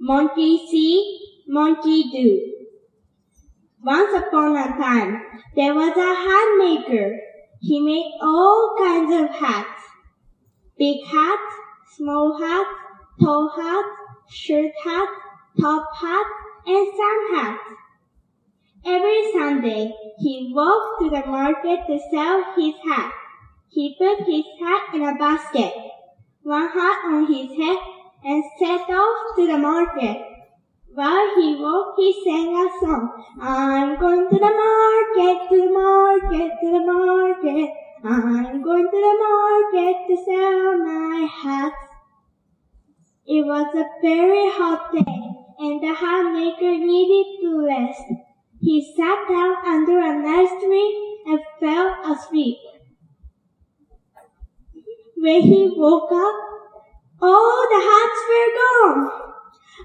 Monkey see, monkey do. Once upon a time, there was a hat maker. He made all kinds of hats. Big hats, small hats, tall hats, short hats, top hats, and sun hats. Every Sunday, he walked to the market to sell his hat. He put his hat in a basket, one hat on his head, and set off to the market. While he walked, he sang a song. I'm going to the market, to the market, to the market. I'm going to the market to sell my hats. It was a very hot day, and the hat maker needed to rest. He sat down under a nice tree and fell asleep. When he woke up, all the hats were gone.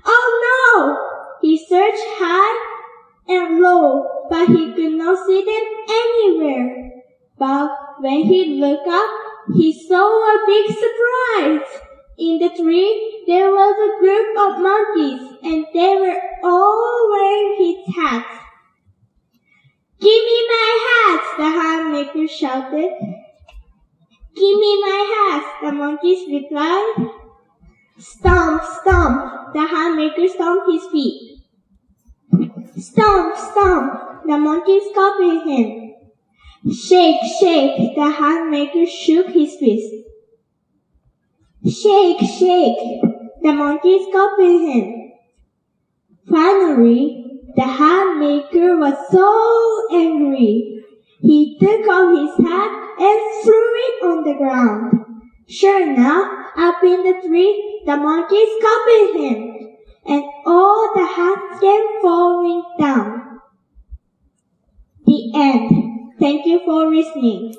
Oh no! He searched high and low, but he could not see them anywhere. But when he looked up, he saw a big surprise. In the tree, there was a group of monkeys, and they were all wearing his hats. Give me my hats, the hat maker shouted. Give me my hats, the monkeys replied. Stomp, stomp, the hat maker stomped his feet. Stomp, stomp, the monkeys copied him. Shake, shake, the hat maker shook his fist. Shake, shake, the monkeys copied him. Finally, the hat maker was so angry. He took off his hat and threw it on the ground. Sure enough, up in the tree, the monkeys copied him, and all the hats came falling down. The end. Thank you for listening.